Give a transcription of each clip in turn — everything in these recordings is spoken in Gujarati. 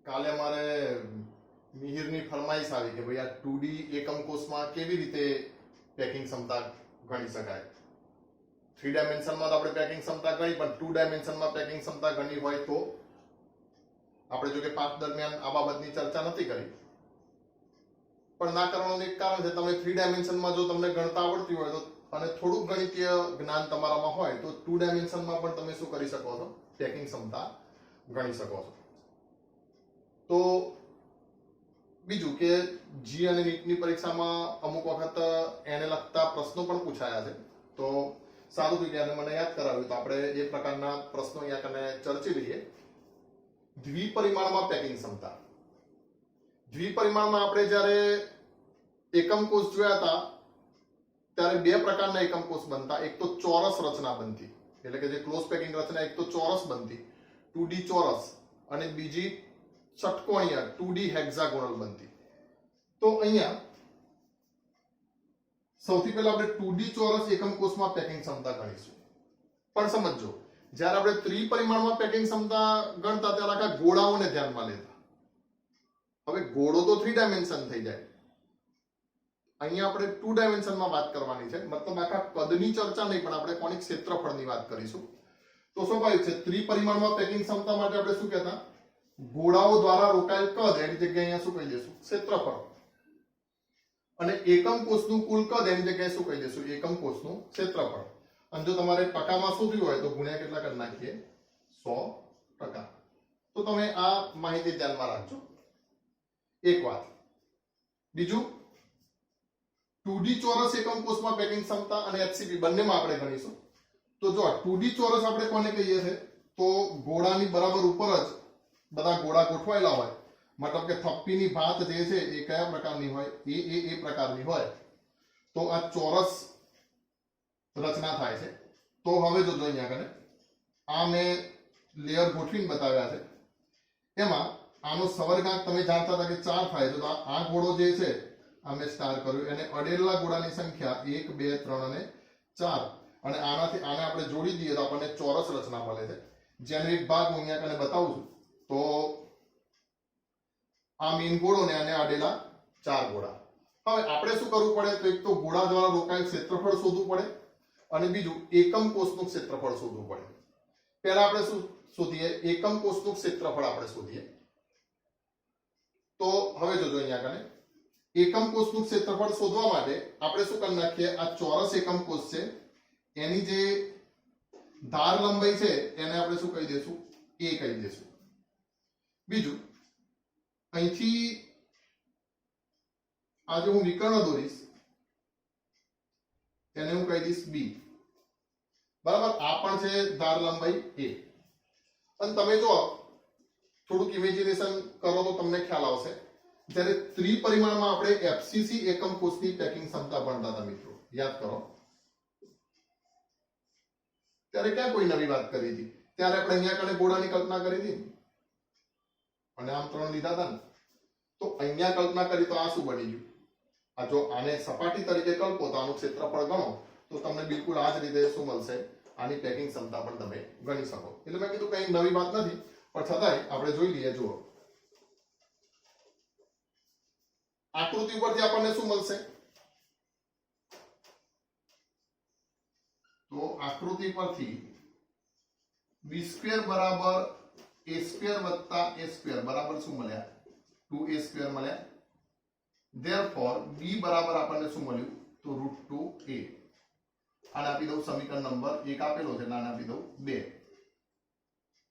કાલે અમારે મિહિરની ફરમાઈશ આવી કે ભાઈ આ 2D એકમ કોષમાં કેવી રીતે પેકિંગ ક્ષમતા ગણી શકાય. 3 ડાયમેન્શનમાં તો આપણે પેકિંગ ક્ષમતા ગણી, પણ 2 ડાયમેન્શનમાં પેકિંગ ક્ષમતા ગણી હોય તો આપણે જો કે પાઠ દરમિયાન આ બાબતની ચર્ચા નથી કરી, પણ ના કરવાનું એક કારણ છે, તમે 3 ડાયમેન્શનમાં જો તમને ગણતા આવડતી હોય તો અને થોડું ગણિતીય જ્ઞાન તમારામાં હોય તો 2 ડાયમેન્શનમાં પણ તમે શું કરી શકો છો, પેકિંગ ક્ષમતા ગણી શકો છો. તો બીજું કે જી અને નીટની પરીક્ષામાં અમુક વખત એને લગતા પ્રશ્નો પણ પૂછાયા છે, તો સારું થયું કે એને મને યાદ કરાવ્યું, તો આપણે એ પ્રકારના પ્રશ્નો અહીંયા કને ચર્ચી લઈએ. દ્વિપરિમાણમાં પેકિંગ ક્ષમતા. દ્વિપરિમાણમાં આપણે જ્યારે એકમ કોષ જોયા હતા ત્યારે બે પ્રકારના એકમ કોષ બનતા. એક તો ચોરસ રચના બનતી, એટલે કે જે ક્લોઝ પેકિંગ રચના, એક તો ચોરસ બનતી 2D ચોરસ, અને બીજી ષટકોણીય 2D હેક્સાગોનલ બનતી. તો અહીંયા સૌથી પહેલા આપણે 2D ચોરસ એકમ કોષમાં પેકિંગ ક્ષમતા ગણીશું. પણ સમજો, જ્યારે આપણે ત્રિપરિમાણમાં પેકિંગ ક્ષમતા ગણતા ત્યારે આખા ગોળાઓને ધ્યાનમાં લેતા. હવે ગોળો તો 3 ડાયમેન્શન થઈ જાય, અહીંયા આપણે 2 ડાયમેન્શનમાં વાત કરવાની છે, મતલબ આખા કદની ચર્ચા નહીં, પણ આપણે કોનિક ક્ષેત્રફળની વાત કરીશું. તો સ્વાભાવિક છે, ત્રિપરિમાણમાં પેકિંગ ક્ષમતા માટે આપણે શું કહેતા, ગોળાઓ દ્વારા રોકાયેલ કદ એની જગ્યાએ અહીંયા શું કહી દઈશું, ક્ષેત્રફળ. અને એકમ કોષનું કુલ કદ એની જગ્યાએ શું કહી દઈશું, એકમ કોષનું ક્ષેત્રફળ. અને જો તમારે ટકામાં શોધવું હોય તો ગુણ્યા કેટલા કરી નાખીએ, 100%. તો તમે આ માહિતી ધ્યાનમાં રાખજો. એક વાત. બીજું, 2D ચોરસ એકમ કોષમાં પેકિંગ ક્ષમતા અને HCP બંનેમાં આપણે ગણીશું. તો જો 2D ચોરસ આપણે કોને કહીએ છીએ, તો ગોળાની બરાબર ઉપર જ બધા ગોળા ગોઠવાયેલા હોય, મતલબ કે થપ્પીની ભાત જે છે એ કયા પ્રકારની હોય, એ પ્રકારની હોય, તો આ ચોરસ રચના થાય છે. તો હવે જોજો અહીંયા આગળ આ મેં લેયર ગોઠવીને બતાવ્યા છે, એમાં આનો સવર્ગાંક તમે જાણતા હતા કે 4 થાય છે. તો આ ગોળો જે છે આ મેં સ્ટાર કર્યું, એને અડેલા ગોળાની સંખ્યા 1 2 3 અને 4, અને આનાથી આને આપણે જોડી દઈએ તો આપણને ચોરસ રચના મળે છે, જેનો એક ભાગ હું અહીંયા કને બતાવું છું. તો આ મેઇન ગોળો ને આને અડેલા 4 ગોળા. હવે આપણે શું કરવું પડે, તો એક તો ગોળા દ્વારા રોકાયેલ ક્ષેત્રફળ શોધવું પડે, અને બીજું એકમ કોષનું ક્ષેત્રફળ શોધવું પડે. પહેલા આપણે શું શોધીએ, એકમ કોષનું ક્ષેત્રફળ આપણે શોધીએ. તો હવે જોજો અહીંયા કને એકમ કોષનું ક્ષેત્રફળ શોધવા માટે આપણે શું કરી નાખીએ, આ ચોરસ એકમ કોષ છે એની જે ધાર લંબાઈ છે એને આપણે શું કહી દઈશું, a કહી દઈશું. બીજું, અહીંથી આ જે હું વિકર્ણ દોરીશ એને હું કહી દઈશ b, બરાબર. આ પણ છે ધાર લંબાઈ a. અને તમે જો થોડુંક ઇમેજિનેશન કરો તો તમને ખ્યાલ આવશે, જ્યારે ત્રિપરિમાણમાં આપણે FCC એકમ કોષની પેકિંગ ક્ષમતા ભણતા હતા મિત્રો, યાદ કરો. ત્યારે ક્યાં કોઈ નવી વાત કરી હતી, ત્યારે આપણે અહીંયા કને ગોળાની કલ્પના કરી હતી અને આમ 3 લીધા હતા ને. તો અહીંયા કલ્પના કરી તો આ શું બની ગયું, આ જો આને સપાટી તરીકે કલ્પો તો આનું ક્ષેત્રફળ ગણો તો તમને બિલકુલ આ જ રીતે શું મળશે, આની પેકિંગ ક્ષમતા પણ તમે ગણી શકો. એટલે મેં કીધું કઈ નવી વાત નથી, પણ છતાંય આપણે જોઈ લઈએ. જુઓ આકૃતિ ઉપરથી આપણને શું મળશે, તો આકૃતિ પરથી b² બરાબર a² વત્તા a² બરાબર શું મળ્યા, 2a² મળ્યા. Therefore b બરાબર આપણને શું મળ્યું, તો √2a. આને આપી દઉં સમીકરણ નંબર 1 આપેલો છે, આને આપી દઉં 2,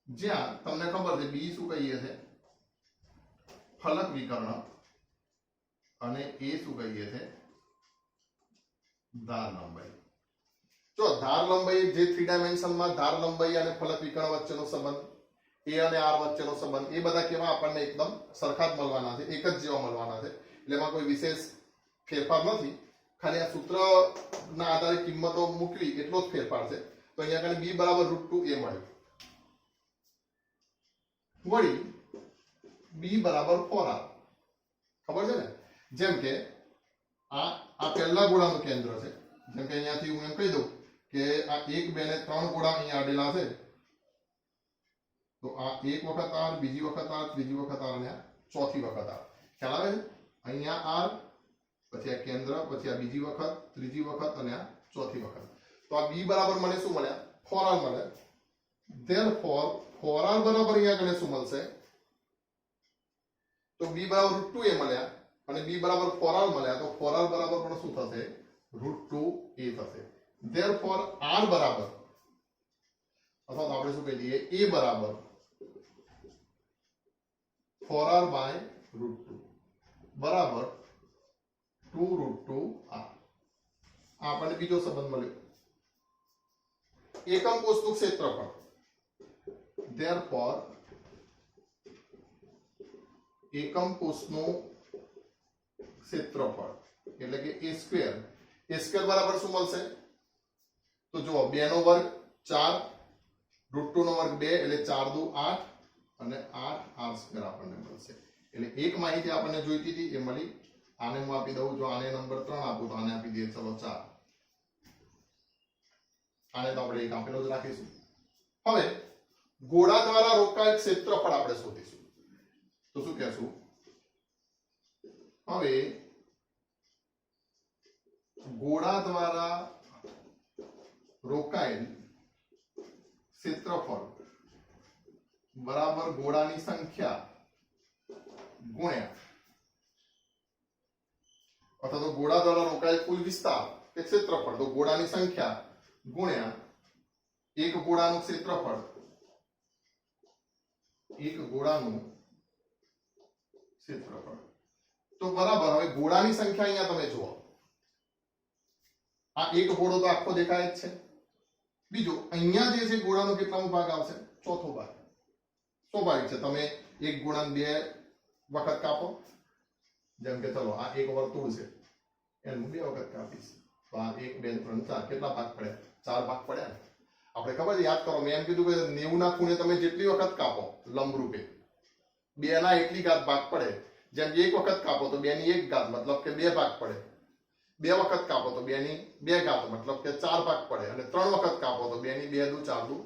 જ્યાં તમને ખબર છે b શું કહીએ છે, ફલક વિકર્ણ, અને a શું કહીએ છે, ધાર લંબાઈ. જો ધાર લંબાઈ જે 3 ડાયમેન્શનમાં ધાર લંબાઈ અને ફલક વિકર્ણ વચ્ચેનો સંબંધ, a અને r વચ્ચેનો સંબંધ, એ બધા કેવા આપણને એકદમ સરખા જ મળવાના છે, એક જ જેવા મળવાના છે. એટલે એમાં કોઈ વિશેષ ફેરફાર નથી, ખાલી આ સૂત્રના આધારે કિંમતો મૂકવી એટલો જ ફેરફાર છે. તો અહીંયા કને b બરાબર √2a મળ્યું. વળી b બરાબર 4r, ખબર છે ને. જેમ કે આ પહેલા ગોળાનું કેન્દ્ર છે, જેમ કે અહીંયાથી હું એમ કહી દઉં કે આ 1 2 ને 3 ગોળા અહીંયા આડેલા છે, તો તો આ એક વખત આર, બીજી વખત આર, ત્રીજી વખત આર અને આ ચોથી વખત આર. ખ્યાલ આવે છે? અહીંયા આર, પછી આ કેન્દ્ર, પછી આ બીજી વખત, ત્રીજી વખત અને આ ચોથી વખત. તો આ બી બરાબર મને શું મળ્યા? 4r મળે. Therefore 4r બરાબર અહીંયા આગળ શું મળશે? તો b બરાબર √2a મળ્યા અને b બરાબર 4r મળ્યા. તો 4r બરાબર પણ શું થશે? √2a થશે. Therefore r બરાબર, અથવા તો આપણે શું કહી દઈએ, a બરાબર 4r બાય √2 બરાબર 2√2r. આપણને બીજો સંબંધ મળ્યો. એકમ કોષનું ક્ષેત્રફળ. Therefore એકમ કોષનું ક્ષેત્રફળ એટલે કે a સ્ક્વેર. a સ્ક્વેર બરાબર શું મળશે? તો જુઓ, 2 નો વર્ગ 4, √2 નો વર્ગ 2 એટલે 4 દુ 8 અને 8 r સ્ક્વેર આપણને મળશે. એટલે એક માહિતી આપણને જોઈતી હતી એ મળી. આને હું આપી દઉં. જો આને નંબર 3 આપું તો આને આપી દઈએ ચલો 4. આને તો આપણે એક આપેલો જ રાખીશું. હવે ગોળા દ્વારા રોકાયેલ ક્ષેત્રફળ આપણે શોધીશું. તો શું કહેશું? હવે ગોળા દ્વારા રોકાયેલ ક્ષેત્રફળ બરાબર ગોળાની સંખ્યા ગુણ્યા, અથવા તો ગોળા દ્વારા રોકાયેલ કુલ વિસ્તાર કે ક્ષેત્રફળ. તો ગોળાની સંખ્યા ગુણ્યા એક ગોળાનું ક્ષેત્રફળ, એક ગોળાનું ક્ષેત્રફળ. તો બરાબર. હવે ગોળાની સંખ્યા અહીંયા તમે જુઓ, આ એક ગોળો તો આખો દેખાય જ છે. બીજું અહીંયા જે છે ગોળાનો કેટલામો ભાગ આવશે? ચોથો ભાગ. સ્વાભાવિક છે. તમે એક ગોળાને 2 વખત કાપો. જેમ કે ચલો આ એક વર્તુળ છે, એનું 2 વખત કાપીશ. તો આ 1 2 3 4 કેટલા ભાગ પડ્યા? 4 ભાગ પડ્યા ને. આપણે ખબર છે, યાદ કરો, મેં એમ કીધું કે 90 ના ખૂણે તમે જેટલી વખત કાપો લંબ રૂપે 2 ના એટલી ઘાત ભાગ પડે. જેમ કે 1 વખત કાપો તો 2 ની 1 ઘાત મતલબ કે 2 ભાગ પડે. 2 વખત કાપો તો 2 ની 2 ઘાત મતલબ કે 4 ભાગ પડે. અને 3 વખત કાપો તો 2 ની 2 દુ 4 દુ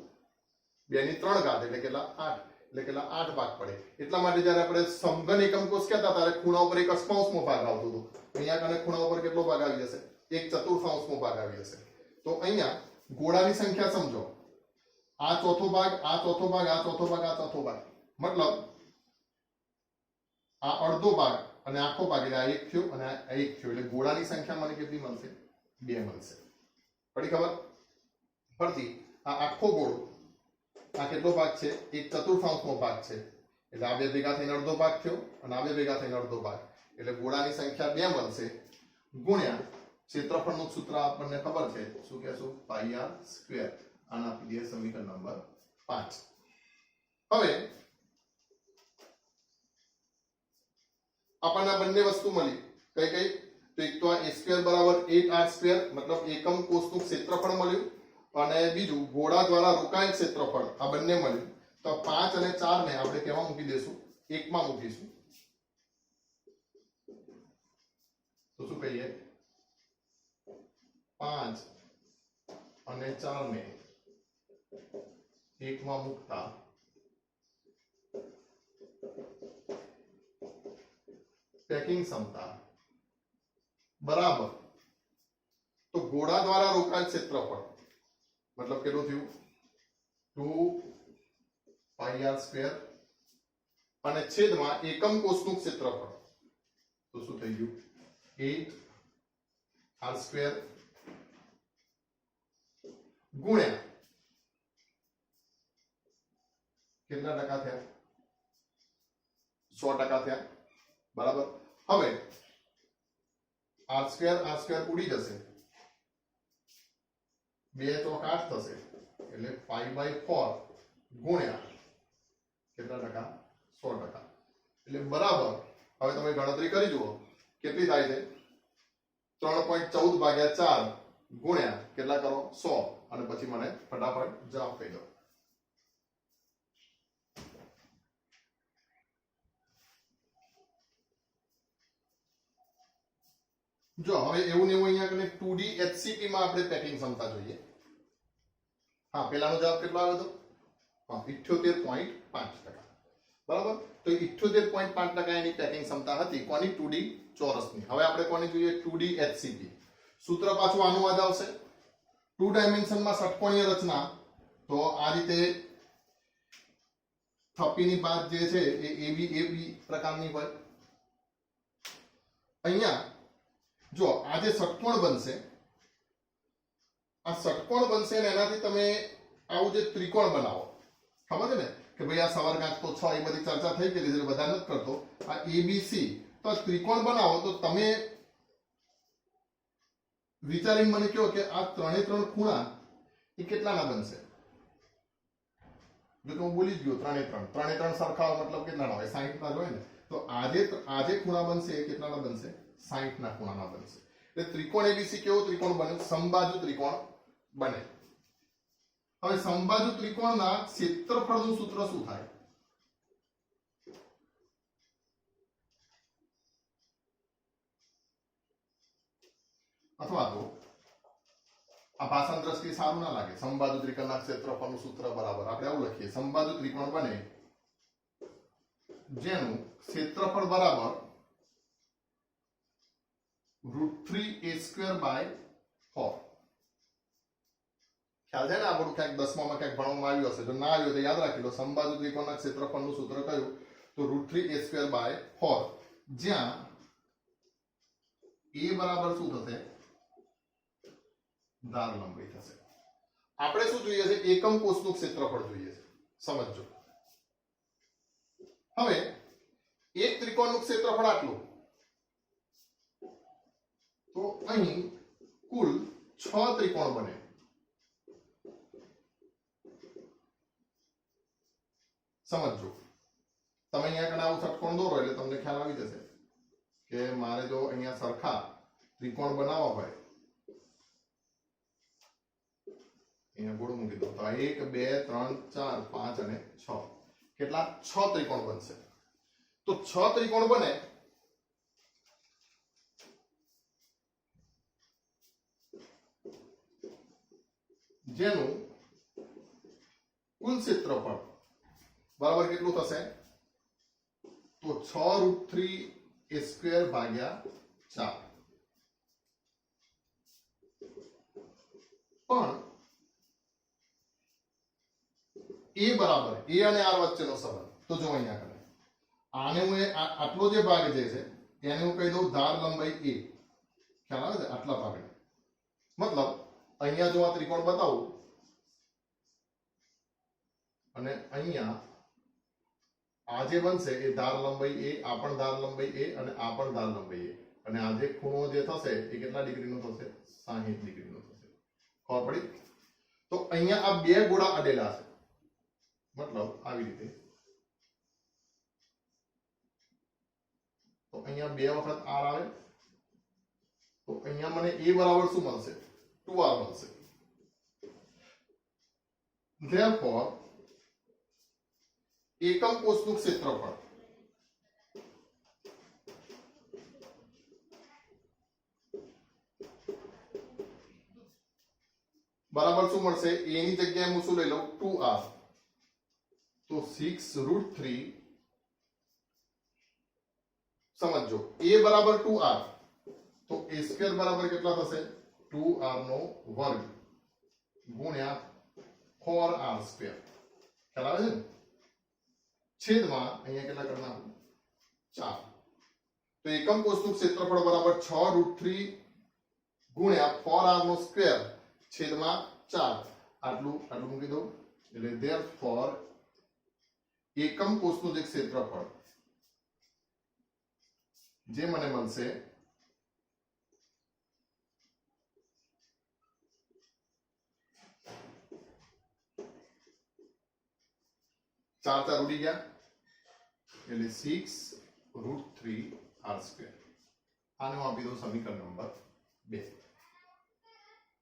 2 ની 3 ઘાત એટલે કેટલા? 8. એટલે કેટલા? 8 ભાગ પડે. એટલા માટે જ્યારે આપણે સમઘન એકમ કોષ કહેતા ત્યારે ખૂણા ઉપર 1/4 ભાગ આવતો હતો. અહીંયા કને ખૂણા ઉપર કેટલો ભાગ આવી જશે? 1/4 ભાગ આવી જશે. તો અહીંયા ગોળાની સંખ્યા સમજો, આ ચોથો ભાગ, આ ચોથો ભાગ, આ ચોથો ભાગ, આ ચોથો ભાગ, મતલબ આ અડધો ભાગ અને આખો ભાગ એટલે આ 1 થયો અને આ 1 થયો. એટલે ગોળાની સંખ્યા મને કેટલી મળશે? 2 મળશે. પડી ખબર? ફરીથી આ આખો ગોળો, આ કેટલો ભાગ છે? 1/4 ભાગ છે. એટલે આ બે ભેગા થઈને અડધો ભાગ થયો અને આ બે ભેગા થઈને અડધો ભાગ. એટલે ગોળાની સંખ્યા 2 મળશે ગુણ્યા ક્ષેત્રફળનું સૂત્ર આપણને ખબર છે. શું કહેશું? પાઈ r સ્ક્વેર. આના આપી દઈએ સમીકરણ નંબર 5. હવે આપણને બંને વસ્તુ મળી. કઈ કઈ? તો એક તો આ a સ્ક્વેર બરાબર 8r સ્ક્વેર મતલબ એકમ કોષનું ક્ષેત્રફળ મળ્યું, અને બીજું ગોળા દ્વારા રોકાયેલ ક્ષેત્રફળ. આ બંને મળ્યું. તો 5 અને 4 ને આપણે કેમાં મૂકી દેશું? 1 માં મૂકીશું. તો શું કહીએ? 5 અને 4 ને 1 માં મૂકતા પેકિંગ ક્ષમતા બરાબર, તો ગોળા દ્વારા રોકાયેલ ક્ષેત્રફળ મતલબ કેટલું થયું? 2 પાઈ r સ્ક્વેર અને છેદમાં એકમ કોષનું ક્ષેત્રફળ. તો શું થઈ ગયું? 8 r સ્ક્વેર ગુણ્યા કેટલા ટકા થયા? 100% થયા. બરાબર. હવે r સ્ક્વેર ઉડી જશે. 2 ચોક 8 થશે. એટલે 5/4 ગુણ્યા કેટલા ટકા? 100%. એટલે બરાબર. હવે તમે ગણતરી કરી જુઓ કેટલી થાય છે? 3.14 ભાગ્યા 4 ગુણ્યા કેટલા કરો? 100. અને પછી મને ફટાફટ જવાબ કહી દો. જો હવે એવું ને એવું અહીંયા કને 2D HCP માં આપણે પેકિંગ ક્ષમતા જોઈએ. હા, પહેલાનો જવાબ કેટલો આવ્યો હતો? हाँ 78.5%। बराबर। तो 78.5% એની પેકિંગ ક્ષમતા હતી કોની 2D ચોરસની। હવે આપણે કોની જોઈએ 2D HCP। સૂત્ર પાછું આનું જ આવશે। 2 ડાયમેન્શનમાં ષટકોણીય રચના તો આ રીતે થપ્પીની બાદ જે છે એ AB પ્રકારની હોય। અહીંયા જો આ જે ષટકોણ બનશે આ ષટકોણ બનશે અને એનાથી તમે આવું જે ત્રિકોણ બનાવો ખબર છે ને કે ભાઈ આ સવર્ગાંક તો 6 એ બધી ચર્ચા થઈ ગઈ એટલે બધા નથી કરતો। આ ABC તો આ ત્રિકોણ બનાવો તો તમે વિચારીને મને કહો કે આ ત્રણે ત્રણ ખૂણા એ કેટલાના બનશે। જો તો હું બોલી જ ગયો ત્રણે ત્રણ સરખા મતલબ કેટલાના હોય 60 ના જ હોય ને। તો આજે ખૂણા બનશે એ કેટલાના બનશે 60 ના ખૂણાના બનશે। એટલે ત્રિકોણ ABC કેવો ત્રિકોણ બને સમબાજુ ત્રિકોણ બને। હવે સમબાજુ ત્રિકોણના ક્ષેત્રફળનું સૂત્ર શું થાય અથવા તો આ ભાષાંતર દ્રષ્ટિએ સારું ના લાગે। સમબાજુ ત્રિકોણના ક્ષેત્રફળનું સૂત્ર બરાબર આપણે આવું લખીએ સમબાજુ ત્રિકોણ બને જેનું ક્ષેત્રફળ બરાબર √3a²/4। ખ્યાલ છે ને આ બધું ક્યાંક 10માં ક્યાંક ભણવામાં આવ્યું હશે। જો ના આવ્યું તો યાદ રાખી લો સમબાજુ ત્રિકોણના ક્ષેત્રફળનું સૂત્ર કયું તો √3a²/4 જ્યાં a બરાબર શું થશે ધાર લંબાઈ થશે। આપણે શું જોઈએ છે એકમ કોષનું ક્ષેત્રફળ જોઈએ છે સમજો। હવે એક ત્રિકોણનું ક્ષેત્રફળ આટલું તો અહીં કુલ 6 ત્રિકોણ બને। સમજો તમે અહીંયા કને આવું ષટકોણ દોરો એટલે તમને ખ્યાલ આવી જશે કે મારે જો અહીંયા સરખા ત્રિકોણ બનાવવા હોય અહીંયા ગોળ મૂકી દો તો 1 2 3 4 5 અને 6 કેટલા 6 ત્રિકોણ બનશે। તો 6 ત્રિકોણ બને જેનું કુલ ક્ષેત્રફળ બરાબર કેટલું થશે તો 6√3a²/4। પણ a બરાબર a અને r વચ્ચેનો સંબંધ તો જો અહીંયા કરે આને હું આટલો જે ભાગ જે છે એને હું કહી દઉં ધાર લંબાઈ a। ખ્યાલ આવે છે આટલા ભાગને મતલબ અહીંયા જો આ ત્રિકોણ બતાવું અને અહીંયા આ જે બનશે એ ધાર લંબાઈ a આ પણ ધાર લંબાઈ a અને આ પણ ધાર લંબાઈ a અને આ જે ખૂણો જે થશે એ કેટલા ડિગ્રીનો થશે 60 ડિગ્રીનો થશે। ખબર પડી। તો અહીંયા આ બે ગોળા અડેલા છે मतलब આવી રીતે તો અહીંયા બે વખત r આવે તો અહીંયા મને a બરાબર શું મળશે 2r મળશે। therefore એકમ કોષનું ક્ષેત્રફળ બરાબર શું મળશે a ની જગ્યાએ હું શું લઈ લઉં 2r तो 6√3 समझो a बराबर 2r तो a² बराबर કેટલા થશે 2r નો વર્ગ ગુણ્યા 4r²। ખ્યાલ આવે છે ને છેદમાં અહીંયા કેટલા કરના 4। તો એકમ કોષનું ક્ષેત્રફળ બરાબર 6√3 ગુણ્યા 4r નો સ્ક્વેર છેદમાં 4 આટલું મૂકી દઉં એટલે therefore એકમ કોષનું જે ક્ષેત્રફળ જે મને મળશે ચાર ચાર ઉડી ગયા એટલે 6√3r²। આને હું આપી દઉં સમીકરણ નંબર 2।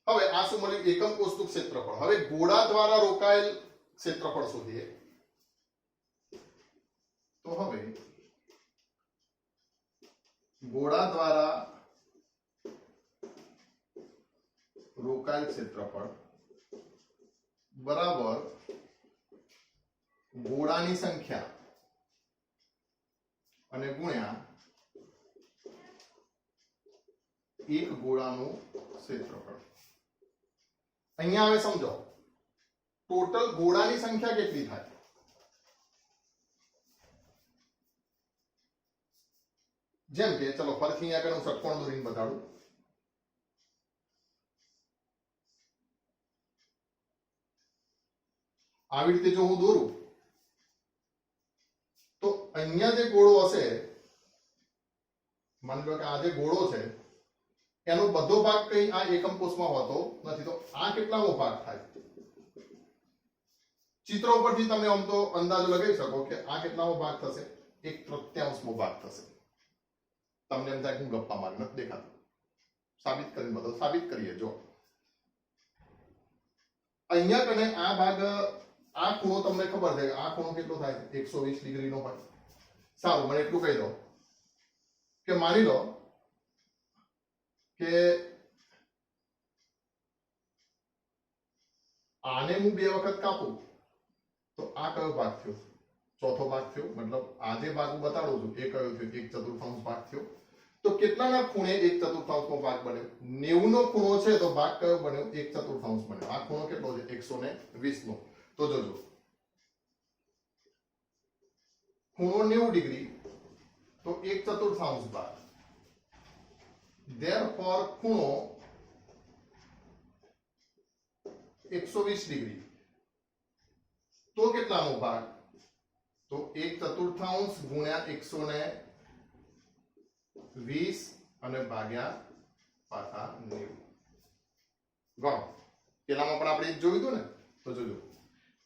હવે આ શું મળ્યું એકમ કોષનું ક્ષેત્રફળ। હવે ગોળા દ્વારા રોકાયેલ ક્ષેત્રફળ શોધીએ तो હવે ગોળા દ્વારા રોકાયેલ ક્ષેત્રફળ બરાબર ગોળાની સંખ્યા અને ગુણ્યા એક ગોળાનું ક્ષેત્રફળ. અહીંયા હવે સમજો ટોટલ ગોળાની સંખ્યા કેટલી થાય. જેમ કે ચલો ફરીથી અહીંયા આગળ હું ષટકોણ દોરીને બતાડું. આવી રીતે જો હું દોરું તો અહીંયા જે ગોળો હશે, માની લો કે આ જે ગોળો છે એનો બધો ભાગ કઈ આ એકમ કોષમાં હોતો નથી, તો આ કેટલામો ભાગ થાય. ચિત્રો પરથી તમે આમ તો અંદાજો લગાવી શકો કે આ કેટલામો ભાગ થશે, 1/3 ભાગ થશે. તમને એમ થાય હું ગપ્પા મારી નથી દેખાતું, સાબિત કરીને બધો સાબિત કરીએ. જો અહીંયા કને આ ભાગ, આ ખૂણો તમને ખબર છે આ ખૂણો કેટલો થાય, 120 ડિગ્રીનો હોય. સારું, મને એટલું કહી દો કે માની લો કે આને હું 2 વખત કાપું તો આ કયો ભાગ થયો, ચોથો ભાગ થયો. મતલબ આ જે ભાગ હું બતાડું છું એ કયો થયો, 1/4 ભાગ થયો. તો કેટલાના ખૂણે 1/4 ભાગ બન્યો? 90 નો ખૂણો છે તો ભાગ કયો બન્યો, 1/4 બન્યો. આ ખૂણો કેટલો છે, 120 નો. તો જોજો ખૂણો 90 ડિગ્રી તો 1/4 ભાગ. Therefore ખૂણો 120 ડિગ્રી તો કેટલામો ભાગ, તો 1/4 ગુણ્યા 120 અને ભાગ્યા પાછા 90. ગણો. પેલામાં પણ આપણે જોયું હતું ને, તો જોજો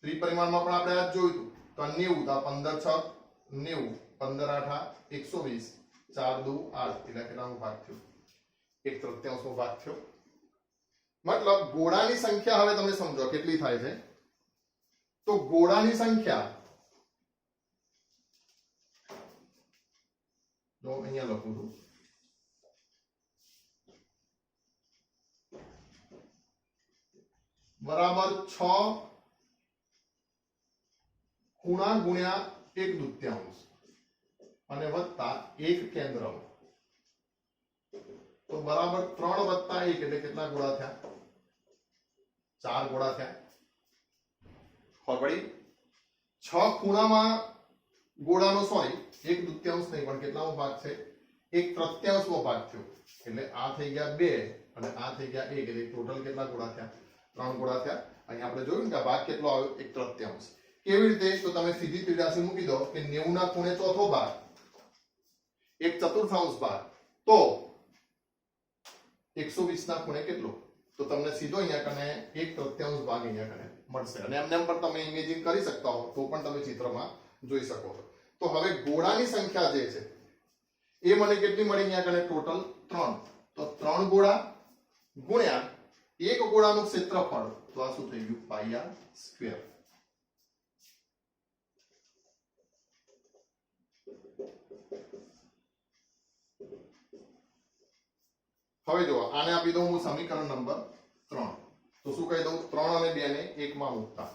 ત્રિપરિમાણમાં પણ આપણે આ જોયું હતું. તો 90 તો 15 6 90, 15 8 120, 4 2 8 એટલે કેટલામો ભાગ થયો, 1/3 ભાગ થયો. મતલબ ગોળાની સંખ્યા હવે તમે સમજો કેટલી થાય છે. તો ગોળાની સંખ્યા જો અહીંયા લખું છું, બરાબર 6 ખૂણા ગુણ્યા 1/2 અને વત્તા 1 કેન્દ્ર, તો બરાબર 3 વત્તા 1 એટલે કેટલા ગોળા થયા, 4 ગોળા થયા. ખબર પડી? 6 ખૂણામાં ગોળાનો સોરી 1/2 નહીં પણ કેટલામો ભાગ છે, 1/3 ભાગ થયો. એટલે આ થઈ ગયા 2 અને આ થઈ ગયા 1 એટલે ટોટલ કેટલા ગોળા થયા, 3 ગોળા થયા. અહીંયા આપણે જોયું ને કે ભાગ કેટલો આવ્યો, 1/3. કેવી રીતે? તો તમે સીધી ત્રિરાશી મૂકી દો કે 90 ના ખૂણે ચોથો ભાગ 1/4 ભાગ તો 120 ના ખૂણે કેટલો, તો તમને સીધો અહીંયા કને 1/3 ભાગ અહીંયા કને મળશે. અને એમને એમ પણ તમે ઇમેજિન કરી શકતા હો તો પણ તમે ચિત્રમાં જોઈ શકો છો. તો હવે ગોળાની સંખ્યા જે છે એ મને કેટલી મળી અહીંયા કને, ટોટલ 3. તો 3 ગોળા ગુણ્યા એક ગોળાનું ક્ષેત્રફળ, તો આ શું થઈ ગયું, πr². હવે જો આને આપી દઉં હું સમીકરણ નંબર 3. તો શું કહી દઉં, 3 અને 2 ને 1 માં મૂકતા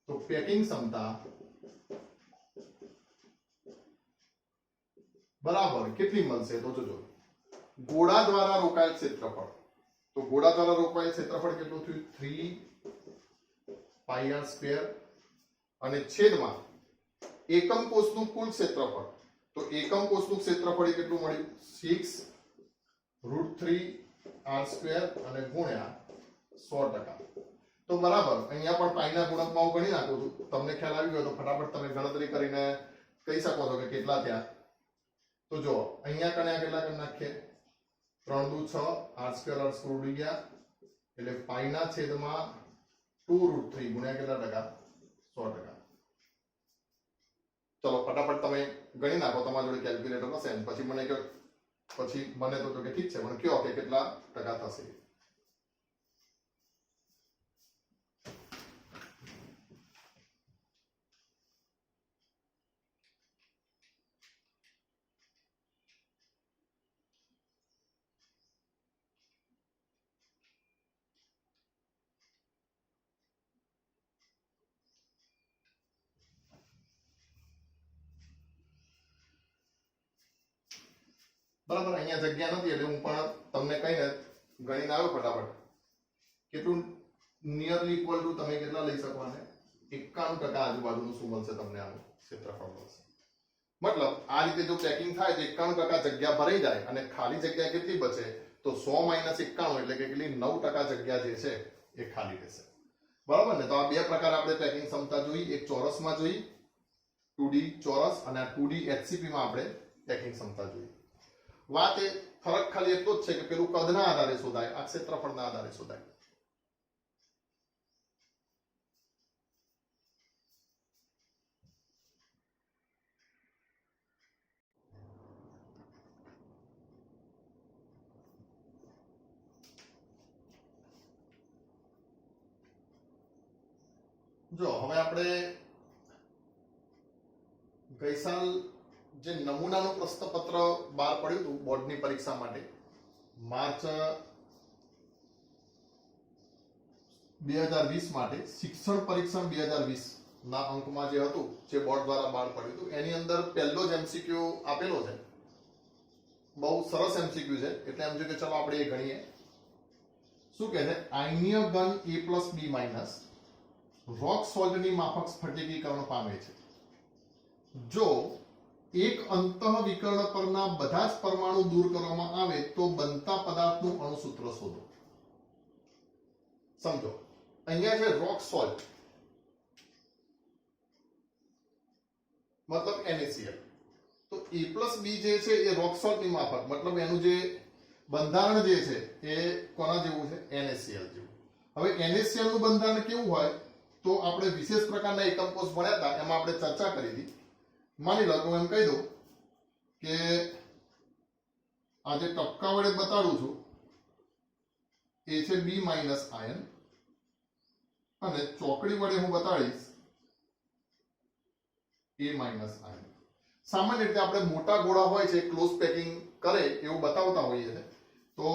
તો પેકિંગ ક્ષમતા બરાબર કેટલી મળશે, તો જોજો ગોળા દ્વારા રોકાયેલ ક્ષેત્રફળ. તો ગોળા દ્વારા રોકાયેલ ક્ષેત્રફળ કેટલું થયું, 3πr² અને છેદમાં એકમ કોષનું કુલ ક્ષેત્રફળ. તો એકમ કોષનું ક્ષેત્રફળ કેટલું મળ્યું, 6√3r² અને ગુણ્યા 100%. તો બરાબર અહીંયા પણ પાઈના ગુણકમાં હું ગણી નાખું છું. તમને ખ્યાલ આવી ગયો તો ફટાફટ તમે ગણતરી કરીને કહી શકો છો કે કેટલા થયા. તો જો અહીંયા કને કેટલા કરી નાખીએ, 3 દુ 6, r² ઉડી ગયા એટલે પાઈના છેદમાં 2√3 ગુણ્યા કેટલા ટકા, 100%. ચલો ફટાફટ તમે ગણી નાખો, તમારી જોડે કેલ્ક્યુલેટર હશે ને પછી મને કહો, પછી મને તો કે ઠીક છે પણ કયો કે કેટલા ટકા થશે. બરાબર, અહીંયા જગ્યા નથી એટલે હું પણ તમને કહીને ગણીને આવ્યો ફટાફટ. કેટલું નિયરલી ઇક્વલ ટુ તમે કેટલા લઈ શકો આને? 91% આજુબાજુનું શું મળશે તમને? આનું ક્ષેત્રફળ મળશે. મતલબ આ રીતે જો પેકિંગ થાય તો 91% જગ્યા ભરાઈ જાય અને ખાલી જગ્યા કેટલી બચે? તો 100 - 91 એટલે કે કેટલી? 9% જગ્યા જે છે એ ખાલી રહેશે. બરાબર ને? તો આ બે પ્રકાર આપણે પેકિંગ ક્ષમતા જોઈ. એક ચોરસમાં જોઈ 2D ચોરસ, અને આ 2D HCP માં આપણે પેકિંગ ક્ષમતા જોઈ. વાત એ ફરક ખાલી એટલો જ છે કે પેલું કદના આધારે શોધાય, આ ક્ષેત્રફળના આધારે શોધાય. જો હવે આપણે ગઈ સાલ જે નમૂનાનું પ્રશ્નપત્ર બહાર પડ્યું હતું બોર્ડની પરીક્ષા માટે, માર્ચ 2020 માટે શિક્ષણ પરીક્ષણ 2020 ના અંકમાં જે હતું, જે બોર્ડ દ્વારા બહાર પડ્યું હતું, એની અંદર પહેલો જ MCQ આપેલો છે. બહુ સરસ MCQ છે, એટલે એમ છે કે ચલો આપણે એ ગણીએ. શું કહે છે? આયનીય ઘન A+B- રોક સોલ્ટની માફક સ્ફટિકીકરણ પામે છે જો એક અંતઃવિકર્ણ પરના બધા જ પરમાણુ દૂર કરવામાં આવે તો બનતા પદાર્થનું અણુસૂત્ર શોધો. સમજો, અહીંયા છે રોક સોલ્ટ, મતલબ NaCl. તો A+B જે છે એ રોક સોલ્ટની માફક, મતલબ એનું જે બંધારણ જે છે એ કોના જેવું છે? NaCl જેવું. હવે NaCl નું બંધારણ કેવું હોય? તો આપણે વિશેષ પ્રકારના એકમ કોષ ભણ્યા હતા, એમાં આપણે ચર્ચા કરી હતી. માની લો હું એમ કહી દઉં કે આ જે ટપકા વડે બતાડું છું એ છે B- આયન, અને ચોકડી વડે હું બતાડીશ A- આયન. સામાન્ય રીતે આપણે મોટા ગોળા હોય છે ક્લોઝ પેકિંગ કરે એવું બતાવતા હોઈએ છીએ. તો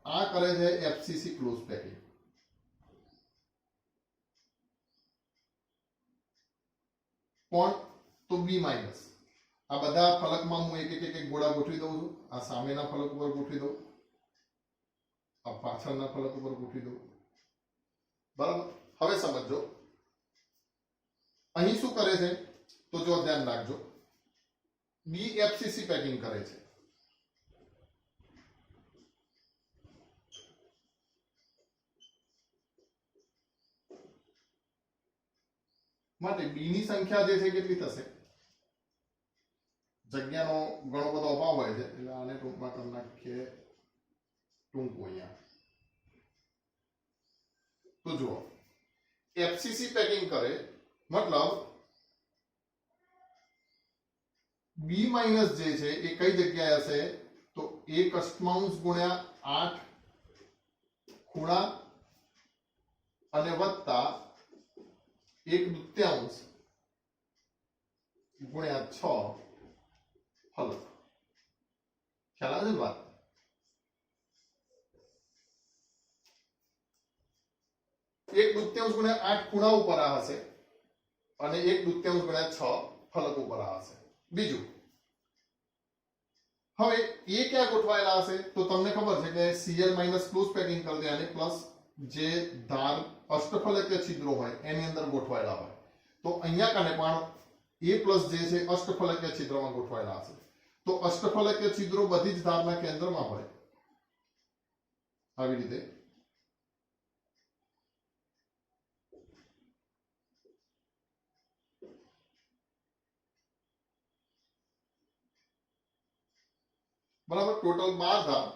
આ કરે છે FCC ક્લોઝ પેકિંગ. કોણ? તો B-. આ બધા ફલકમાં હું એક એક ગોળા ગોઠવી દઉં છું. આ સામેના ફલક ઉપર ગોઠવી દઉં, આ પાછળના ફલક ઉપર ગોઠવી દઉં. બરાબર, હવે સમજો અહીં શું કરે છે? તો જો ધ્યાન રાખજો, B FCC પેકિંગ કરે છે. માટે B ની સંખ્યા જે છે કેટલી થશે? જગ્યાનો ઘણો બધો અભાવ હોય છે એટલે આને ટૂંકમાં કરી નાખીએ ટૂંકું અહીંયા. તો જુઓ, FCC પેકિંગ કરે મતલબ B- જે છે એ કઈ જગ્યાએ હશે? તો 1/8 × 8 ખૂણા અને વત્તા 1/2 × 6 ફલક. ખ્યાલ આવે છે વાત? એક 1/2 × 8 ખૂણા ઉપર આ હશે અને 1/2 × 6 ફલક ઉપર આ હશે. બીજું, હવે એ ક્યાં ગોઠવાયેલા હશે? તો તમને ખબર છે કે Cl- ક્લોઝ પેકિંગ કરી દે, અને પ્લસ જે ધાર અષ્ટફલકીય છિદ્રો હોય એની અંદર ગોઠવાયેલા હોય. તો અહીંયા કને પણ A+ જે છે અષ્ટફલકીય છિદ્રમાં ગોઠવાયેલા હશે. તો અષ્ટફલકીય છિદ્રો બધી જ ધારના કેન્દ્રમાં હોય આવી રીતે. બરાબર, ટોટલ 12 ધાર,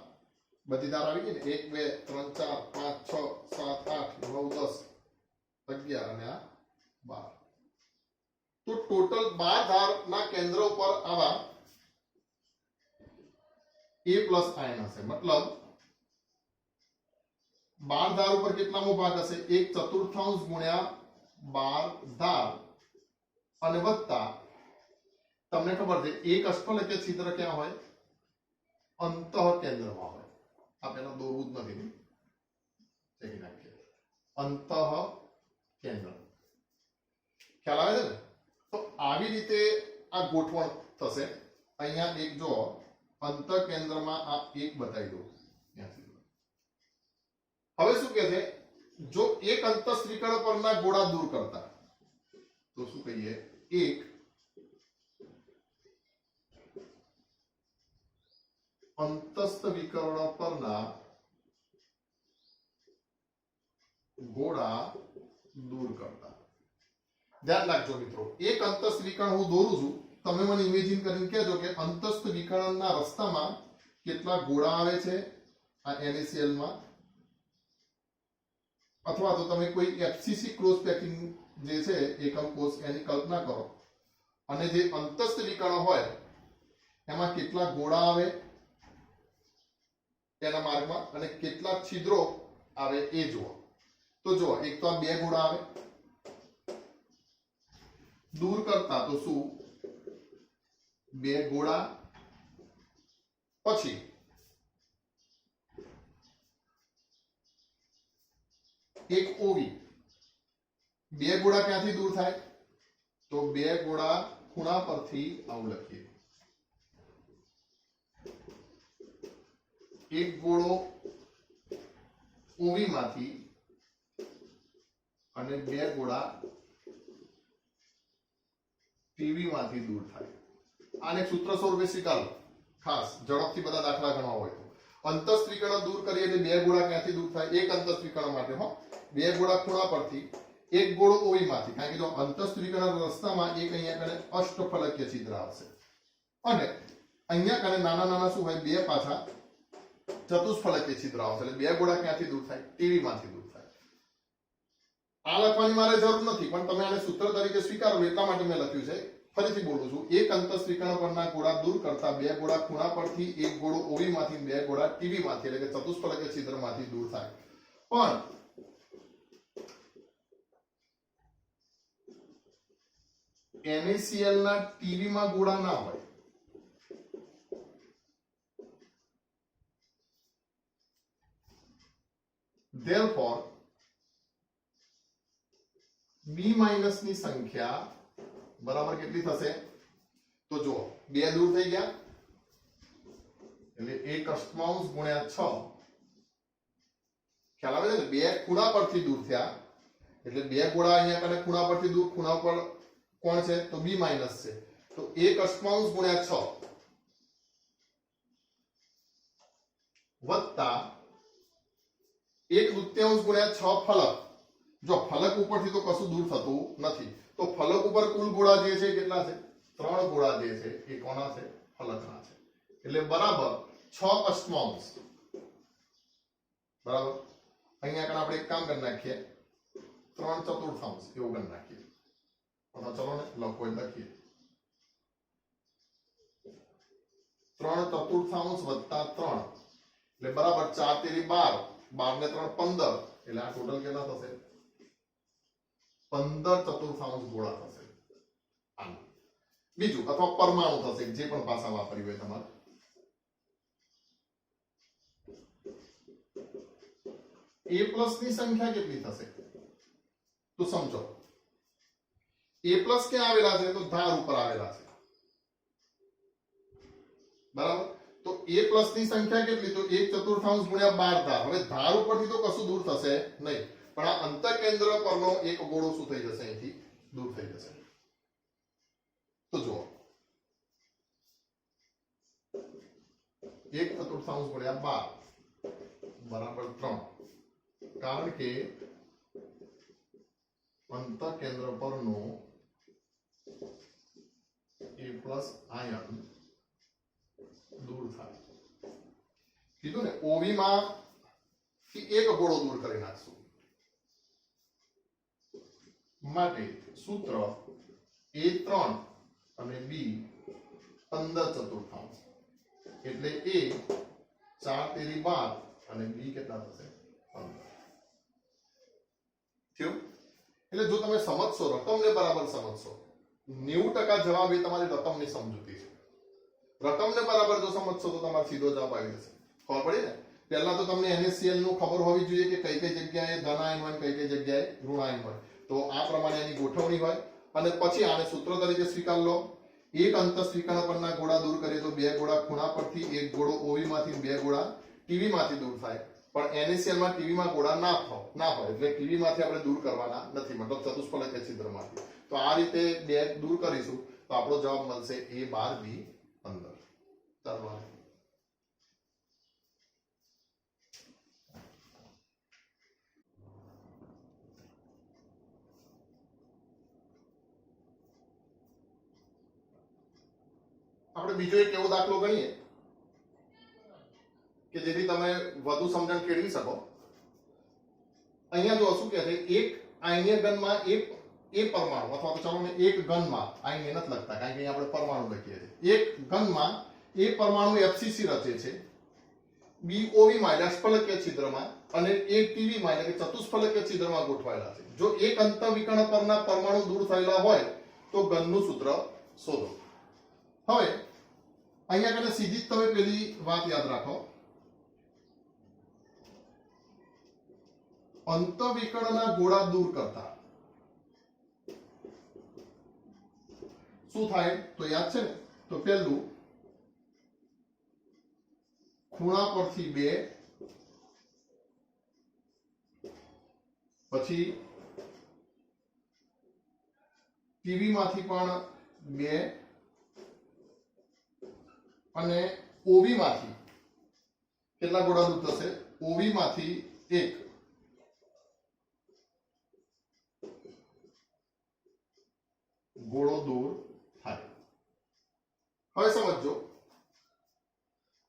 બધી ધાર આવી ગઈ ને? 1 2 3 4 5 6 7 8 9 10 11 અને આ 12. તો ટોટલ 12 ધારના કેન્દ્ર ઉપર આવા A+ આયન હશે. મતલબ 12 ધાર ઉપર કેટલામો ભાગ હશે? 1/4 × 12 ધાર અને વત્તા, તમને ખબર છે એક અષ્ટફલકીય છિદ્ર ક્યાં હોય? અંતઃ કેન્દ્રમાં હોય. આ પેલા દોરવું જ નથી, ચેકી નાખીએ. અંતઃ કેન્દ્ર. ખ્યાલ આવે છે ને? તો આવી રીતે આ ગોઠવણ થશે. અહીંયા એક જો અંતઃકેન્દ્રમાં આ 1 બતાવી દો ત્યાંથી. હવે શું કહે છે, જો એક અંતઃસ્ત્રીકરણ પરના ગોળા દૂર કરતા, તો શું કહીએ, એક અંતસ્થ વિકર્ણ પરના ગોળા દૂર કરતા. ધ્યાન રાખજો મિત્રો, એક અંતસ્થ વિકર્ણ હું દોરું છું, તમે મને ઇમેજિન કરીને કહેજો કે અંતસ્થ વિકર્ણના રસ્તામાં કેટલા ગોળા આવે છે આ NaCl માં, અથવા તો તમે કોઈ FCC ક્રોસ પેકિંગ જે છે એકમ કોષ એની કલ્પના કરો, અને જે અંતસ્થ વિકર્ણ હોય એમાં કેટલા ગોળા આવે તેના માર્ગમાં અને કેટલા છિદ્રો આવે એ જુઓ. તો જુઓ, એક તો આ 2 ગોળા આવે દૂર કરતા, તો શું 2 ગોળા, પછી એક ઓવી. 2 ગોળા ક્યાંથી દૂર થાય, તો 2 ગોળા ખૂણા પરથી આવું લખીએ, એક ગોળો ઓવી માંથી અને 2 ગોળા ટીવી માંથી દૂર થાય. આને સૂત્ર સ્વરૂપે સ્વીકારો, ખાસ ઝડપથી બધા દાખલા ગણવા હોય તો. અંતઃસ્ત્રીકરણ દૂર કરીએ એટલે 2 ગોળા ક્યાંથી દૂર થાય, એક અંતઃસ્ત્રીકરણ માટે 2 ગોળા ખૂણા પરથી, એક ગોળો ઓવી માંથી, કારણ કે જો અંતઃસ્ત્રીકરણ રસ્તામાં એક અહીંયા કને અષ્ટફલકીય છિદ્ર આવશે, અને અહીંયા કને નાના નાના શું હોય, 2 પાછા ચતુષ્ફલકીય છિદ્ર આવશે. એટલે 2 ગોળા ક્યાંથી દૂર થાય, ટીવી માંથી દૂર થાય. આ લખવાની મારે જરૂર નથી, પણ તમે આને સૂત્ર તરીકે સ્વીકારો એટલા માટે મેં લખ્યું છે. ફરીથી બોલું છું, એક અંતઃસ્ત્રીકરણ પરના ગોળા દૂર કરતા 2 ગોળા ખૂણા પરથી, એક ગોળો ઓવી માંથી, 2 ગોળા ટીવી માંથી, એટલે કે ચતુષ્ફલકીય છિદ્ર માંથી દૂર થાય. પણ NaCl ના ટીવી માં ગોળા ના હોય. Therefore, B- ની સંખ્યા બરાબર કેટલી થશે, તો જો 2 દૂર થઈ ગયા એટલે 1 અષ્ટમાંશ ગુણ્યા 6. ખ્યાલ આવે છે ને, 2 ખૂણા પરથી દૂર થયા એટલે 2 ગોળા અહીંયા કને ખૂણા પરથી દૂર, ખૂણા પર કોણ છે, તો B- છે, તો 1 અષ્ટમાંશ ગુણ્યા 6 વત્તા 1/2 ગુણ્યા 6 ફલક. જો ફલક ઉપરથી તો કશું દૂર થતું નથી, તો ફલક ઉપર કુલ ગોળા જે છે કેટલા છે, 3 ગોળા જે છે એ કોના છે, ફલકના છે. એટલે બરાબર 6 અષ્ટમાંશ. બરાબર, અહીંયા કણ આપણે એક કામ કરી નાખીએ, 3/4 એવું કરી નાખીએ. ચલો ને લખો એટલે લખીએ, 3/4 વત્તા 3 એટલે બરાબર 4 તેરી 12, 12 ને 3 15, એટલે આ ટોટલ કેટલા થશે, 15/4 ગોળા થશે. બીજું અથવા પરમાણુ થશે, જે પણ ભાષા વાપરી હોય તમારે. A+ ની સંખ્યા કેટલી થશે, તો સમજો A+ ક્યાં આવેલા છે, તો ધાર ઉપર આવેલા છે. બરાબર, તો A+ ની સંખ્યા કેટલી, તો 1/4 ગુણ્યા 12 ધાર. હવે ધાર ઉપરથી તો કશું દૂર થશે નહીં, પણ આ અંતઃકેન્દ્ર પરનો એક ગોળો શું થઈ જશે, અહીંથી દૂર થઈ જશે. તો જુઓ, 1/4 ગુણ્યા 12 બરાબર 3, કારણ કે અંતઃકેન્દ્ર પરનો A+ આયન દૂર થાય. કીધું ને, ઓવી માં થી એક ગોળો દૂર કરી નાખશું. માટે સૂત્ર A3 અને B 15/4, એટલે A 4 તેરી 12 અને B કેટલા થશે, 15. થયું? એટલે જો તમે સમજશો, રકમને બરાબર સમજશો, 90% જવાબ એ તમારી રકમની સમજૂતી છે. રકમને બરાબર જો સમજશો તો તમારો સીધો જવાબ આવી જશે. ખબર પડી ને? પહેલા તો તમને NaCl નું ખબર હોવી જોઈએ કે કઈ કઈ જગ્યાએ ધન આયન હોય, કઈ કઈ જગ્યાએ ઋણ આયન હોય. તો આ પ્રમાણે એની ગોઠવણી હોય, અને પછી આને સૂત્ર તરીકે સ્વીકાર લો એક અંતસ્ત્રીકર્ણ પરના ગોળા દૂર કરીએ તો બે ગોળા ખૂણા પરથી, એક ગોળો ઓવી માંથી, બે ગોળા ટીવી માંથી દૂર થાય. પણ NaCl માં ટીવી માં ગોળા ના હોય એટલે ટીવી માંથી આપણે દૂર કરવાના નથી, મતલબ ચતુષ્ફલકીય છિદ્રમાંથી. તો આ રીતે બે દૂર કરીશું તો આપણો જવાબ મળશે A12B 15. ચાલો આપણે બીજો એક એવો દાખલો ગણીએ કે જેથી તમે વધુ સમજણ કેળવી શકો. અહીંયા જો શું કહે છે, એક આયનીય ઘનમાં એ પરમાણુ અથવા તો ચાલો ને એક ઘનમાં, આયનીય નથી લખતા કારણ કે આપણે પરમાણુ લખીએ છીએ, એક ઘનમાં એ પરમાણુ FCC રચે છે, BOV માં એટલે અષ્ટફલકીય છિદ્રમાં અને એક ટીવી માં એટલે કે ચતુષ્ફલકીય છિદ્રમાં ગોઠવાયેલા છે. જો એક અંતઃવિકર્ણ પરના પરમાણુ દૂર થયેલા હોય તો ઘનનું સૂત્ર શોધો. હવે અહીંયા કને સીધી જ તમે પેલી વાત યાદ રાખો, અંતઃવિકર્ણના ગોળા દૂર કરતા શું થાય તો યાદ છે ને, તો પહેલું ખૂણા પરથી બે, પછી ટીવી માંથી પણ બે અને ઓવી માંથી કેટલા ગોળા દૂર થશે, ઓવી માંથી એક. ગોળો દૂર થાય. હવે સમજો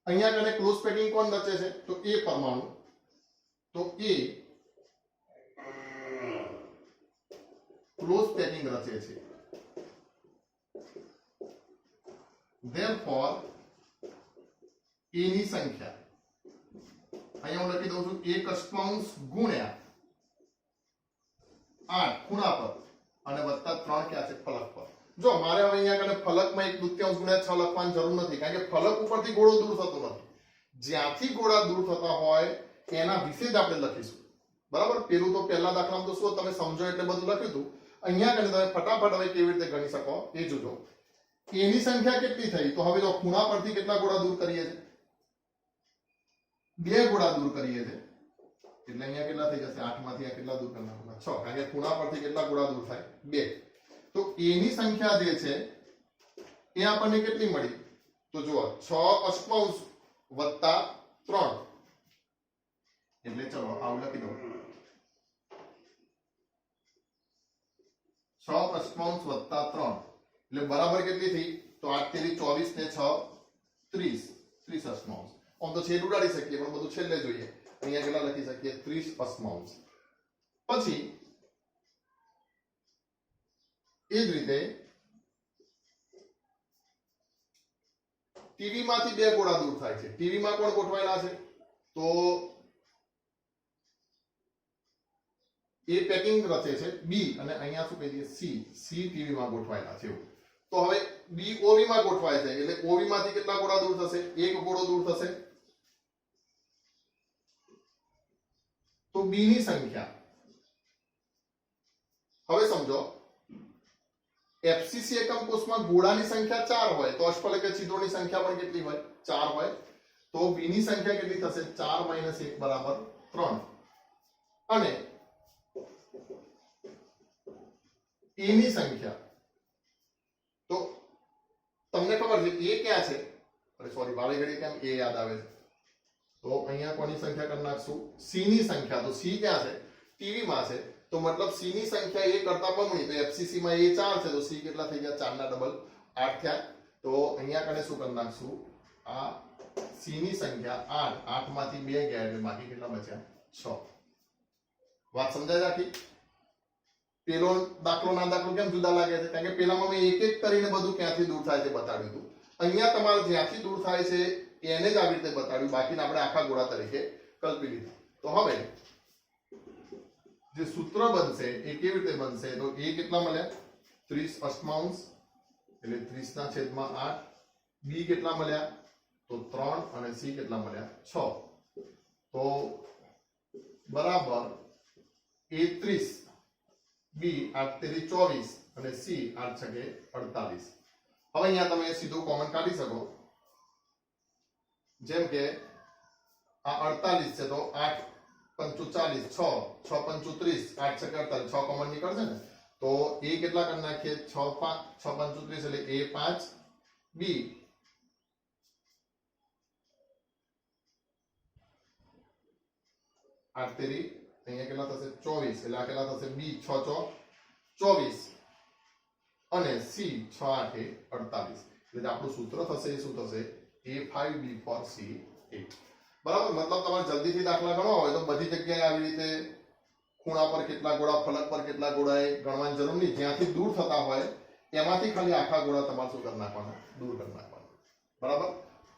અહીંયા કને ક્લોઝ પેકિંગ કોણ રચે છે, તો એ પરમાણુ, તો એ ક્લોઝ પેકિંગ રચે છે. therefore એ ની સંખ્યા અહીંયા હું લખી દઉં છું 1 ગુણ્યા 8 ખૂણા પર અને વત્તા 3 ક્યાં છે, ફલક પર. જો મારે હવે અહીંયા કને ફલકમાં 1/2 ગુણ્યા 6 લખવાની જરૂર નથી કારણ કે ફલક ઉપરથી ગોળો દૂર થતો નથી. જ્યાંથી ગોળા દૂર થતા હોય એના વિશે જ આપણે લખીશું, બરાબર. પેલું તો પહેલા દાખલામાં તો શું તમે સમજો એટલે બધું લખ્યું હતું. અહીંયા કને તમે ફટાફટ હવે કેવી રીતે ગણી શકો એ જોજો. એની સંખ્યા કેટલી થઈ, તો હવે જો ખૂણા પરથી કેટલા ગોળા દૂર કરીએ છીએ, બે ગોળા દૂર કરીએ છીએ એટલે અહીંયા કેટલા થઈ જશે, 8 માંથી આ કેટલા દૂર કરવાના, 6, કારણ કે ખૂણા પરથી કેટલા ગોળા દૂર થાય, 2. તો એની સંખ્યા જે છે એ આપણને કેટલી મળી, તો જુઓ 6 વત્તા 3 એટલે ચલો આવું લખી દો, 6 વત્તા 3 એટલે બરાબર કેટલી થઈ, તો 8 તેરી 24 ને 6 30, 30 અષ્ટમાંશ. આમ તો છેદ ઉડાડી શકીએ પણ બધું છેલ્લે જોઈએ. અહીંયા કેટલા લખી શકીએ, 30 અષ્ટમાંશ. પછી એ જ રીતે ટીવી માંથી બે ગોળા દૂર થાય છે. ટીવી માં કોણ ગોઠવાયેલા છે, તો એ પેકિંગ રચે છે બી અને અહીંયા શું કહી દઈએ સી, સી ટીવી માં ગોઠવાયેલા છે એવું. તો હવે બી ઓવી માં ગોઠવાય છે એટલે ઓવી માંથી કેટલા ગોળા દૂર થશે, એક ગોળો દૂર થશે. તો બી ની સંખ્યા હવે સમજો, FCC એકમ કોષમાં ગોળાની સંખ્યા 4 હોય તો અષ્ટફલકીય છિદ્રોની સંખ્યા પણ કેટલી હોય, 4 હોય. તો બી ની સંખ્યા કેટલી થશે, 4 - 1 બરાબર 3. અને એ ની સંખ્યા તો તમને ખબર છે એ ક્યાં છે, અરે સોરી વાળી ઘડી કેમ એ યાદ આવે છે, તો અહીંયા કોની સંખ્યા કરી નાખશું, સી ની સંખ્યા. તો સી ક્યાં છે, ટીવી માં છે, તો મતલબ સી ની સંખ્યા એ કરતા બમણી, તો FCC માં એ 4 છે તો સી કેટલા થઈ ગયા, 4 ના ડબલ 8 થયા. તો અહીંયા કને શું કરી નાખશું, આ સી ની સંખ્યા 8, 8 માંથી 2 ગયા એટલે બાકી કેટલા બચ્યા, 6. વાત સમજાય રાખી. પેલો દાખલો ના દાખલો કેમ જુદા લાગે છે, કારણ કે પેલામાં મેં એક એક કરીને બધું ક્યાંથી દૂર થાય છે બતાવ્યું હતું. અહીંયા તમારે જ્યાંથી દૂર થાય છે એને જ આવી રીતે બતાવ્યું, બાકીને આપણે આખા ગોળા તરીકે કલ્પી લીધું. તો હવે જે સૂત્ર બનશે એ કેવી રીતે બનશે, તો એ કેટલા મળ્યા, 30 અષ્ટમાંશ એટલે 30/8. બી કેટલા મળ્યા, તો 3 અને સી કેટલા મળ્યા, 6. તો બરાબર એ 30, બી 8 તેરી 24 અને સી 8 છગે 48. હવે અહીંયા તમે સીધું કોમન કાઢી શકો, જેમ કે આ 48 છે તો 8 પંચુ 40, 6 6 પંચુ 30, 8 છકા 48, 6 કોમન નીકળશે ને તો એ કેટલા કરી નાખીએ 6 પંચુ 30 એટલે a 5 b 8 તેરી અહીંયા કેટલા થશે 24 એટલે આ કેટલા થશે b 6 ચોક 24 અને c 6 8 48 એટલે આપણું સૂત્ર થશે એ શું થશે a5b4 c8 બરાબર. મતલબ તમારે જલ્દીથી દાખલા ગણવા હોય તો બધી જગ્યાએ આવી રીતે ખૂણા પર કેટલા ગોળા, ફલક પર કેટલા ગોળા એ ગણવાની જરૂર નહીં. જ્યાંથી દૂર થતા હોય એમાંથી ખાલી આખા ગોળા તમારે શું કરી નાખવાના, દૂર કરી નાખવાના. બરાબર.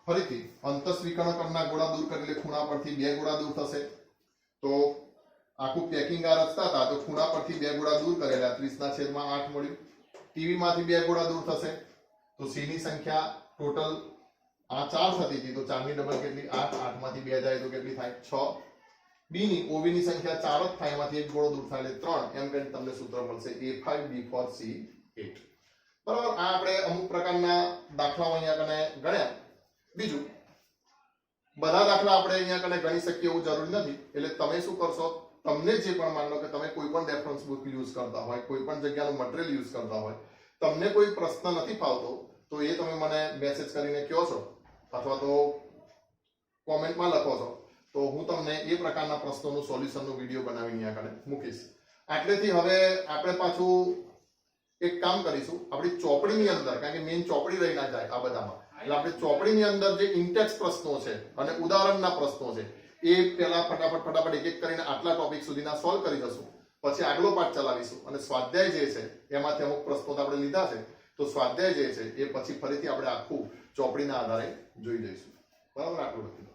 ફરીથી અંતસ્વિકર્ણ કરના ગોળા દૂર કરી એટલે ખૂણા પરથી બે ગોળા દૂર થશે. તો આખું પેકિંગ આ રચતા હતા તો ખૂણા પરથી બે ગોળા દૂર કરેલા 30/8 મળ્યું. ટીવી માંથી બે ગોળા દૂર થશે તો c ની સંખ્યા ટોટલ આ 4 થતી હતી તો 4 ની ડબલ કેટલી 8, 8 માંથી 2 જાય તો કેટલી થાય 6. b ની OB ની સંખ્યા 4 જ થાય, એમાંથી એક ગોળો દૂર થાય એટલે 3. એમ કરીને તમને સૂત્ર મળશે a5b4 c8. બરાબર. આ આપણે અમુક પ્રકારના દાખલાઓ અહીંયા કને ગણ્યા. બીજું બધા દાખલા આપણે અહીંયા કને ગણી શકીએ એવું જરૂરી નથી. એટલે તમે શું કરશો, તમને જે પણ માન લો કે તમે કોઈ પણ રેફરન્સ બુક યુઝ કરતા હોય, કોઈ પણ જગ્યાનું મટીરીયલ યુઝ કરતા હોય, તમને કોઈ પ્રશ્ન નથી ફાવતો તો એ તમે મને મેસેજ કરીને કહો છો અથવા તો કોમેન્ટમાં લખો છો તો હું તમને એ પ્રકારના પ્રશ્નોનું સોલ્યુશનનો વિડીયો બનાવીને અહીંયા આગળ મૂકીશ. આટલેથી હવે આપણે પાછું એક કામ કરીશું, આપણી ચોપડીની અંદર, કારણ કે મેઇન ચોપડી રહી ના જાય આ બધામાં, એટલે આપણે ચોપડીની અંદર જે ઇન્ટેક્સ પ્રશ્નો છે અને ઉદાહરણના પ્રશ્નો છે એ પહેલા ફટાફટ એક એક કરીને આટલા ટોપિક સુધીના સોલ્વ કરી જશું. પછી આગલો પાઠ ચલાવીશું અને સ્વાધ્યાય જે છે એમાંથી અમુક પ્રશ્નો આપણે લીધા છે તો સ્વાધ્યાય જે છે એ પછી ફરીથી આપણે આખું ચોપડીના આધારે જોઈ જઈશું. બરાબર. આટલું લખી દો.